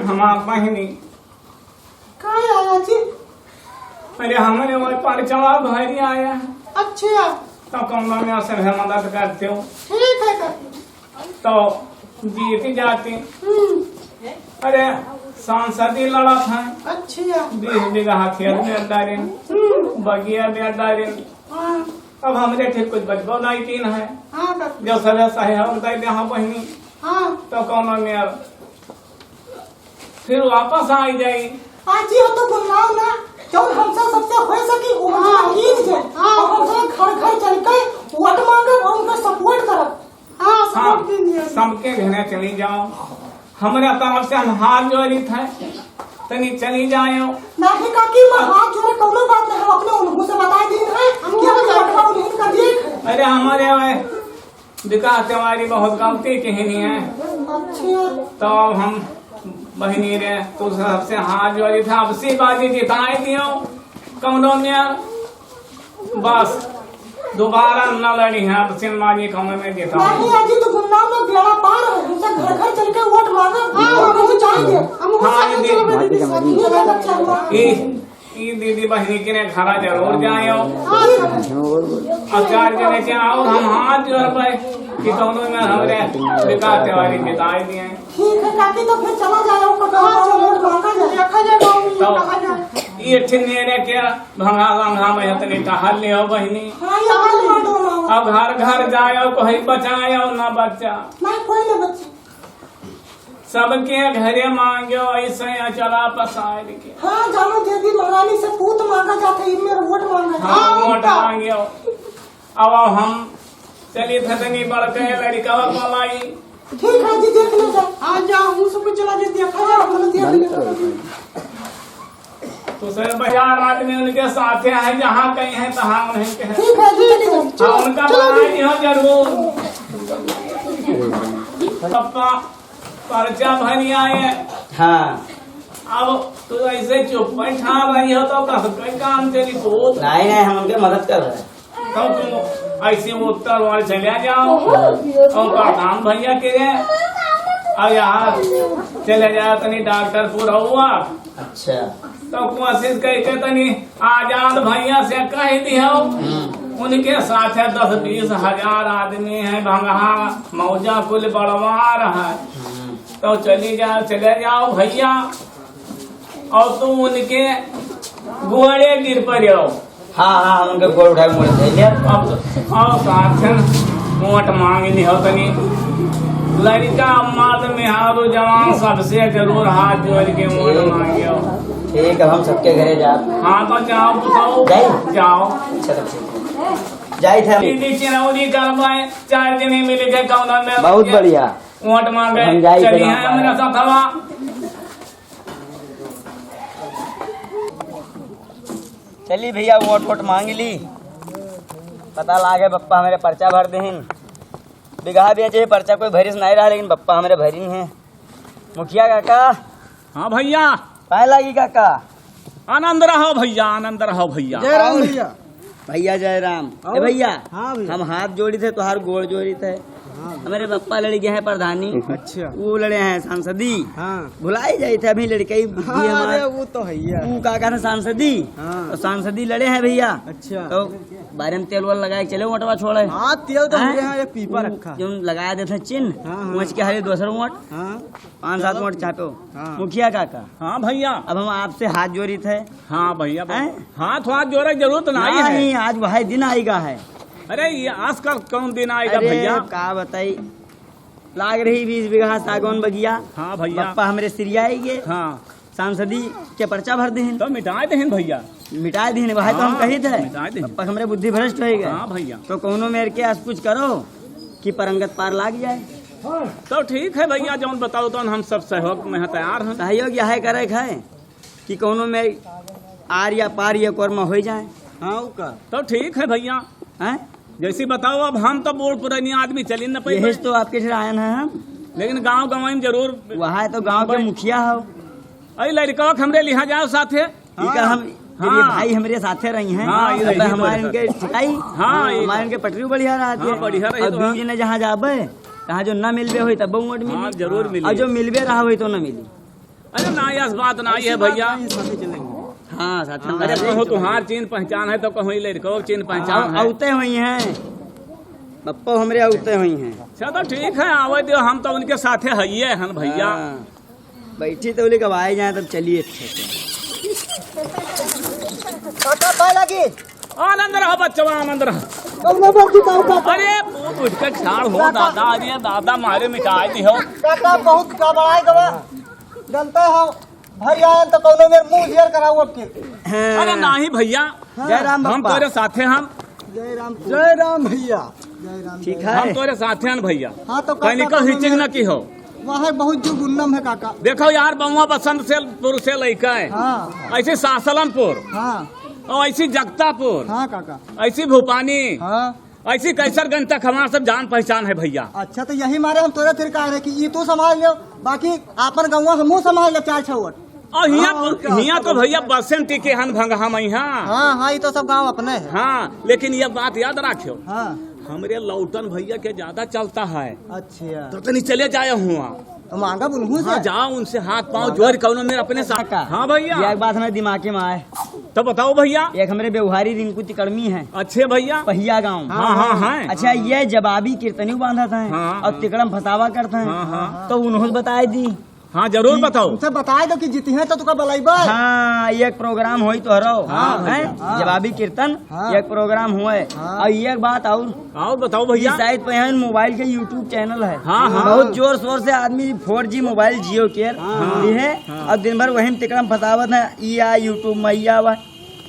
हमार बहिनी का आया जी? अरे हमने वो परिचवा भरी आया अच्छा तो कौन में असर है मदद करते हो ठीक है काकी। तो जीत जाती। अरे सांसदी लड़ा था अच्छा 20 बीघा खेत में अड्डारे बगिया में अड्डारे। हाँ अब हमरे ठीक कुछ बचबो नहीं तीन है हाँ काकी। जो सब ऐसा है हम दे हाँ बहनी हाँ तो कौन में अब फिर वापस आ जाई। आज ही हो तो गुमनाम ना जब हमसे सबसे हो सकी वो ईद जे और हमसे घर घर चल के वोट मांगे और उनका सपोर्ट करब। हाँ हाँ सपोर्ट कीजिए। सबके घेरे चली जाओ। हमारे तरफ से हम हाथ जोड़ी थे तनी चली जाओ। नहीं काकी मैं हाथ जोड़े कोनो बात नहीं, हम अपने उनको से बता दी है कि हम वोटवा उन्हीं का देख। अरे हमारे विकास तिवारी बहुत गलती कहनी है अच्छा तो हम बहनी रे तू सबसे हाथ जोड़ी था अब सी बाजी जिताए दियो कौनों में बस दोबारा न लड़ी है अब सिनेमाजी कौनों में जिता। नहीं आज ही तो गुमनाम में बेड़ा पार है, हमसे घर घर चल के वोट मांगे और मुझे चाहिए हम हाँ, ये दीदी बहनी के ने घरा जरूर जाए आचार्य ने क्या और हम हाथ जोड़ पाए कि दोनों में हमरे विकास तिवारी जिताए दिए। ठीक है काकी तो फिर चला जाए वोट मांगा जाए देखा जाए गाँव में कहा जाए। ये ठिन्ने क्या भंगा गंगा में इतनी टहल ले बहनी। हाँ यहाँ लड़ो अब घर घर जाओ कोई बचाओ न बच्चा नहीं कोई नहीं बच्चे। सबके घरे मांगो ऐसे चला पसार के। हाँ जानो देवी महारानी से पूत मांगा जाता है मेरा वोट मांगा। हाँ वोट मांगो। अब हम चलिए थतनी बढ़ के लड़का पलाई। ठीक है जी देख लो आ जाओ मुँह सब चला जी देखा जाओ अपना देख लो। तो सर बाजार आदमी उनके साथ है जहाँ कहीं है तहाँ उन्हें के ठीक है जी चलो हाँ उनका बनाई हो जरूर। पप्पा पर्चा भरी आए। हाँ अब तू ऐसे चुप बैठा रही हो तो कहीं काम तेरी पोत नहीं नहीं हम उनके मदद कर रहे हैं। तो तुम ऐसे उत्तर वाले चले जाओ और प्रधान भैया के और यहाँ चले जाओ तनी डॉक्टर पूरा हुआ अच्छा तो कोशिश करके तनी आजाद भैया से कह दियो उनके साथ 10-20 हजार आदमी है भंगहा मौजा कुल बड़वा रहा तो चले जाओ भैया और तुम उनके घोड़े गिर पर आओ। हाँ हाँ हम उनके गोड़ उठा के मोड़ देंगे। अब साथ वोट मांगनी हो तनी लड़का मर्द मेहारू जवान सबसे जरूर हाथ जोड़ के वोट मांगियो। ठीक है हम सबके घरे जा। हाँ तो जाओ बताओ जाओ। अच्छा तो ठीक है जाए थे दीदी चिरौरी करवाए 4 जने मिले के कौना में बहुत बढ़िया वोट मांगे चलिए मेरा साथ हवा। चली भैया वोट मांग ली पता लागे पप्पा हमारे पर्चा भर देहिन बिगहा बेचे पर्चा कोई भरिस नहीं रहा लेकिन पप्पा हमारे भरी है। मुखिया काका हाँ भैया पाए लागी काका आनंद रहो भैया आनंद रहो भैया। जय राम भैया। भैया जय राम। ए भैया हाँ भैया। हम हाथ जोड़ी थे तुहार गोड़ जोड़ी थे। हमारे पप्पा लड़ गए हैं प्रधानी। अच्छा वो लड़े हैं सांसदी। हाँ भुलाई जाए थे अभी लड़के अरे वो तो है वो काका था सांसदी। हाँ। तो सांसदी लड़े हैं भैया। अच्छा तो बारे में तेल वाल लगाए चले वोटवा छोड़े। हाँ तेल तो हैं? मेरे यहाँ एक पीपा रखा। जो लगाया देते चिन्ह हाँ, हाँ। पहुँच के हरे दूसरा वोट हाँ 5-7 वोट छापो। हाँ। मुखिया काका हाँ भैया अब हम आपसे हाथ जोड़ी थे। हाँ भैया हैं? हाथ हाथ जोड़े जरूरत नहीं है। नहीं आज वह दिन आएगा है। अरे ये आज का कौन दिन आएगा अरे भैया। का बताई लाग रही 20 बीघा सागौन बगिया। हाँ भैया पप्पा हमरे सिरियाएंगे हाँ सांसदी के पर्चा भर दें तो मिटाए दें भैया मिटा दी वह तो हम हाँ, कही थे मिटा दीन। पप्पा हमरे बुद्धि भ्रष्ट हो गए। हाँ भैया तो कौनो मेरे के आस कुछ करो कि परंगत पार लाग जाए। तो ठीक है भैया जौन बताओ तो हम सब सहयोग में तैयार हैं। सहयोग यह करे है कि कौनो में आर या पार या कर्म हो जाए। हाँ का तो ठीक है भैया हैं जैसी बताओ। अब हम तो बूढ़ पुरानी आदमी चली न पाए यही तो आपके ठहरायन है हम लेकिन गांव गंवाई में जरूर वहाँ तो गांव के मुखिया हो। अरे लड़का हमरे लिहा जाओ साथे। ठीक है हम मेरे भाई हमारे साथे रही हैं। हाँ, ये रही हमारे तो इनके ठिकाई हाँ, ये- हमारे इनके पटरी बढ़िया रहती हाँ, बढ़िया रही और तो बीज ने जहाँ जाबे तहाँ जो न मिलबे हुई तब वोट हाँ, मिली जरूर मिली। और जो मिलबे रहा हुई तो न मिली। अरे ना इस बात ना है भैया। हाँ साथ में अरे कहो तुम्हार चीन पहचान है तो कहो लड़को चीन पहचान है। औते हुई हैं पप्पा हमरे औते हुई हैं। चलो ठीक है आवे दो, हम तो उनके साथे हइये हन भैया। हाँ, बैठी तो बोले कब आए जाए तब चलिए अच्छे से। काका पाए लगी आनंद रहो बच्चवा आनंद रहो। कौनो बर्दी काका अरे पूत उठ के ठाड़ हो दादा, अरे दादा मारे मिटाई दी हो। काका बहुत गड़बड़ाए गवा जानते हो भाई आए तो कौनो मेरे मुंह घेर कराऊ अब के। अरे नहीं भैया, जय राम हम बापा। तोरे साथे हम जय राम भैया। जय राम ठीक हम है तोरे साथे हन भैया। हाँ तो कहीं को हिचिक न की हो। वहाँ बहुत जो गुन्नम है काका। देखो यार बउआ बसंत से पुर से लइका है, हाँ ऐसे सासलमपुर हाँ और ऐसी जगतापुर, हाँ काका ऐसी भूपानी, हाँ। ऐसी कैसरगंज तक हमारा सब जान पहचान है भैया। अच्छा तो यही मारे हम तोरे फिर कह रहे कि ये तू संभाल लो, बाकी आपन गाँव हमू संभाल ले 4 छवट। और और क्या? हिया तो भैया बसें टिके हन भंगा में यहाँ। हाँ हाँ ये तो सब गाँव अपने है। हाँ लेकिन ये बात याद रखियो, हाँ हमरे लौटन भैया के ज्यादा चलता है अच्छा तो कहीं चले जाए हुआ। तो मांगा बुनहू हाँ से। जाओ उनसे हाथ पाँव जोड़ कौनो मेरे अपने साथ। हाँ भैया ये एक बात हमारे दिमाग में आए। तो बताओ भैया। एक हमारे व्यवहारी रिंकू तिकड़मी है अच्छे भैया। पहिया गांव। हाँ हाँ हाँ। अच्छा ये जवाबी कीर्तनी बांधा था हाँ। और तिकड़म फसावा करते हैं। हाँ, हाँ। तो उन्होंने बताई दी। हाँ जरूर बताओ। उनसे बताए दो कि जीती है तो तुका बलाइबा। हाँ ये एक प्रोग्राम हुई तो हरो हाँ, हैं? हाँ। जवाबी कीर्तन हाँ। ये एक प्रोग्राम हुए। हाँ। और ये एक बात और बताओ भैया। शायद पे यहाँ मोबाइल के यूट्यूब चैनल है। हाँ, हाँ। बहुत जोर शोर से आदमी 4G मोबाइल जियो केयर ली है। हाँ। और दिन भर वही तिकड़म फसावत है या यूट्यूब मैया हुआ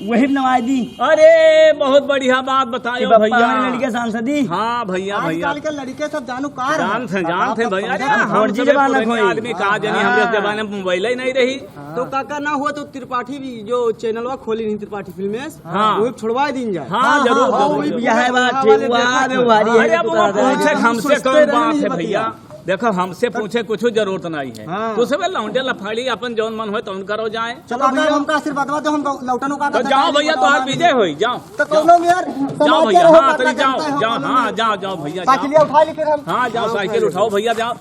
वही नवाई दी अरे बहुत बढ़िया बात कि बतायो बप्पा भैया। हमारे लड़के सांसदी। हाँ भैया भैया आजकल के लड़के सब जानू कार जान थे भैया। अरे हम 4G सबे जमाना पुराने कोई। आदमी कहा जानी हमरे जमाने में मोबाइल ही नहीं रही। तो काका ना हुआ तो त्रिपाठी भी जो चैनल वा खोली नहीं त्रिपाठी फिल्में हाँ। वो छुड़वा दिन जाए। हाँ जरूर वही जरूर। यह बात ठीक हुआ व्यवहारी है अरे तो वो बता दे। पूछे हमसे सोचते कौन रहने बात ये है बतिया। भैया। देखो हमसे पूछे कुछ जरूरत नहीं है। हाँ। तो सब लौंडे लफाड़ी अपन जौन मन हो तो करो जाए। चलो भैया हमका आशीर्वाद दो हम लौटनों का। तो जाओ भैया तो आप विजय हो जाओ। तो कौनो में यार जाओ भैया। हाँ तो जाओ हाँ जाओ भैया जाओ। साइकिल उठा ली फिर हम। हाँ जाओ साइकिल उठाओ भैया जाओ।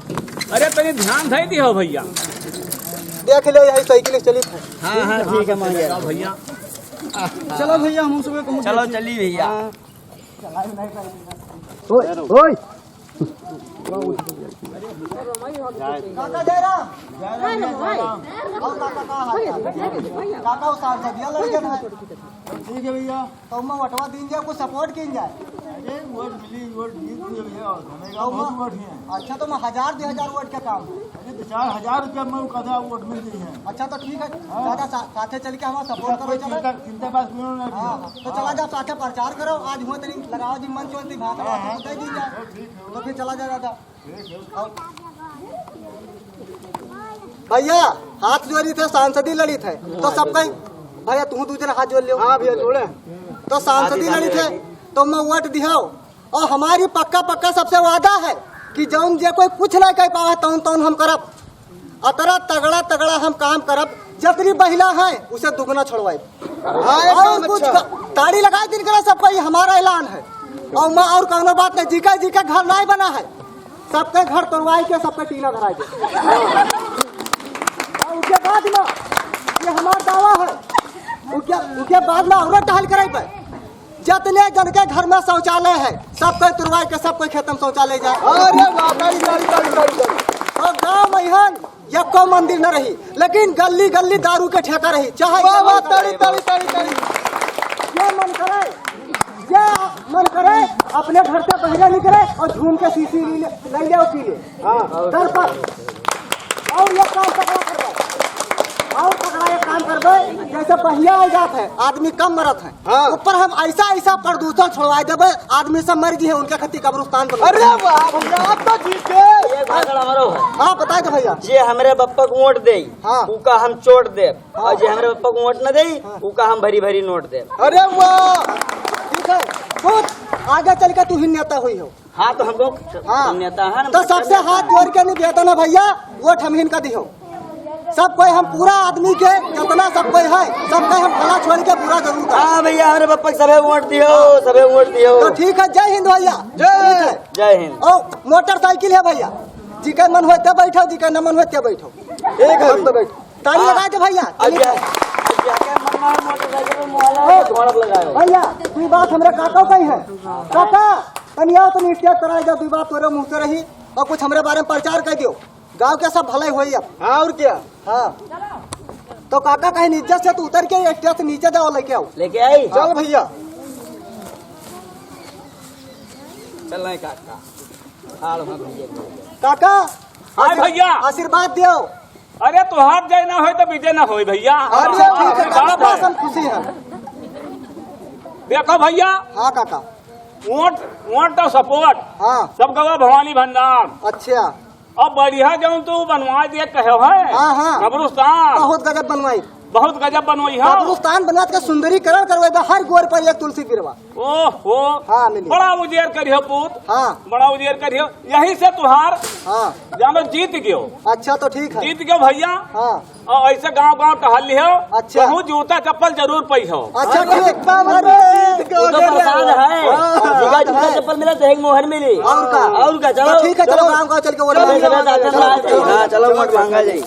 अरे तनी ध्यान दे दियो भैया। देख लो यही साइकिल चली। हाँ हाँ ठीक है मान जाओ भैया। चलो भैया हम सुबह चलो चली भैया। काका जय राम। और काका का हाल चाल? काका वो साथ दिया लड़के था। ठीक है भैया। तो मैं वटवा दिन जाए कुछ सपोर्ट किन जाए। अरे वोट मिली वोट जीत दिए भैया और तो बहुत वोट हैं। अच्छा तो मैं 1000-2000 वोट का काम है। अरे 4,000 रुपया में कथा वोट मिल गई है। अच्छा तो ठीक है दादा साथे चल के हमारा सपोर्ट करो चलो। चिंता बात क्यों ना हाँ तो चला जाओ साथे प्रचार करो आज हुआ तरी लगाओ जी मंच वंच भाषण दे दी जाए तो फिर चला जाए दादा। भैया हाथ जोड़ी थे सांसदी लड़ी थे तो सबका भैया तू दूसरे हाथ जोड़ लियो। हाँ भैया जोड़े। तो सांसदी लड़ी थे तो मैं वोट दिहाओ और हमारी पक्का सबसे वादा है कि जौन जे कोई कुछ नहीं कह पावा तौन हम करब। अतरा तगड़ा हम काम करब। जितनी महिला है उसे दुगना छोड़वाए और कुछ ताड़ी लगाए दिन करा सबका ये हमारा ऐलान है। और मैं और कौनो बात नहीं जी का घर नहीं बना है सबके घर तोड़वाई के सबके टीला धराए के। और उसके बाद में ये हमारा दावा है उसके बाद में और टहल करे जितने जन के घर में शौचालय है सबको तुरवाई के सबको खेत में शौचालय जाए। और गाँव में ये को मंदिर न रही लेकिन गली दारू के ठेका रही चाहे ये मन करे अपने घर से बहरे निकले और झूम के सीसी ले ले पी ले घर पर। और ये काम करबे जैसे पहिया आ जात है आदमी कम मरत है। ऊपर हम ऐसा प्रदूषण छोड़वा देवे आदमी सब मर गए उनके खती कब्रिस्तान पर। अरे आप तो जीते ये भागड़ हमारो है। हाँ बताए तो भैया जे हमरे बप्पा को वोट दे हाँ। उका हम चोट दे और जे हमरे बप्पा को वोट न दे उका हम भरी नोट दे। अरे वाह ठीक है खुद आगे चल के तू ही नेता हुई हो। हाँ तो हमको हाँ नेता है तो सबसे हाथ जोड़ के निवेदन है भैया वोट हम हिनका दिहो। सब कोई हम पूरा आदमी के जितना सब कोई है सबका हम भला छोड़ के पूरा जरूर करें। हाँ भैया हमारे पप्पा सबे वोट दियो सबे वोट दियो। तो ठीक है जय हिंद भैया जय हिंद। और मोटरसाइकिल है भैया जी का मन होते बैठो जी का न मन होते बैठो एक है तो बैठो। ताली लगा दे भैया भैया तू बात हमारे काका कही है काका तनी आओ तुम स्टेज पर आ जाओ तू बात तोरे मुंह से रही और कुछ हमारे बारे में प्रचार कर दियो गांव के सब भलाई होई अब हाँ और क्या हाँ तो काका कहीं नीचे से तू उतर के स्टेज से नीचे जाओ लेके आओ लेके आई चल भैया चल रहे काका हाल हाँ भैया काका हाँ भैया आशीर्वाद दियो अरे तो हाथ जाए ना हो तो विजय ना हो भैया अरे ठीक है काका बाप है। बस हम खुशी है देखो भैया हाँ काका वोट वोट तो सपोर्ट हाँ सब गवा भवानी भंडार अच्छा अब बढ़िया जाऊं तू बनवा दिए कहे है हाँ, हाँ। कब्रिस्तान बहुत गजब बनवाई बहुत गजब बनवाई है कब्रिस्तान बनवा के सुंदरीकरण करवाई हर गोर पर एक तुलसी गिरवा ओहो हाँ मिली बड़ा उजेर करियो पुत हाँ बड़ा उजेर करियो यही से तुहार हाँ जानो जीत गयो अच्छा तो ठीक है जीत गयो भैया हाँ और ऐसे गांव गांव टहल लियो अच्छा। कहूँ जूता चप्पल जरूर पही हो अच्छा ठीक वो तो प्रसाद है जगह जूता चप्पल मिला तो एक मोहर मिली और का चलो ठीक है चलो गाँव गाँव चल के चलो वोट मांगा जाए।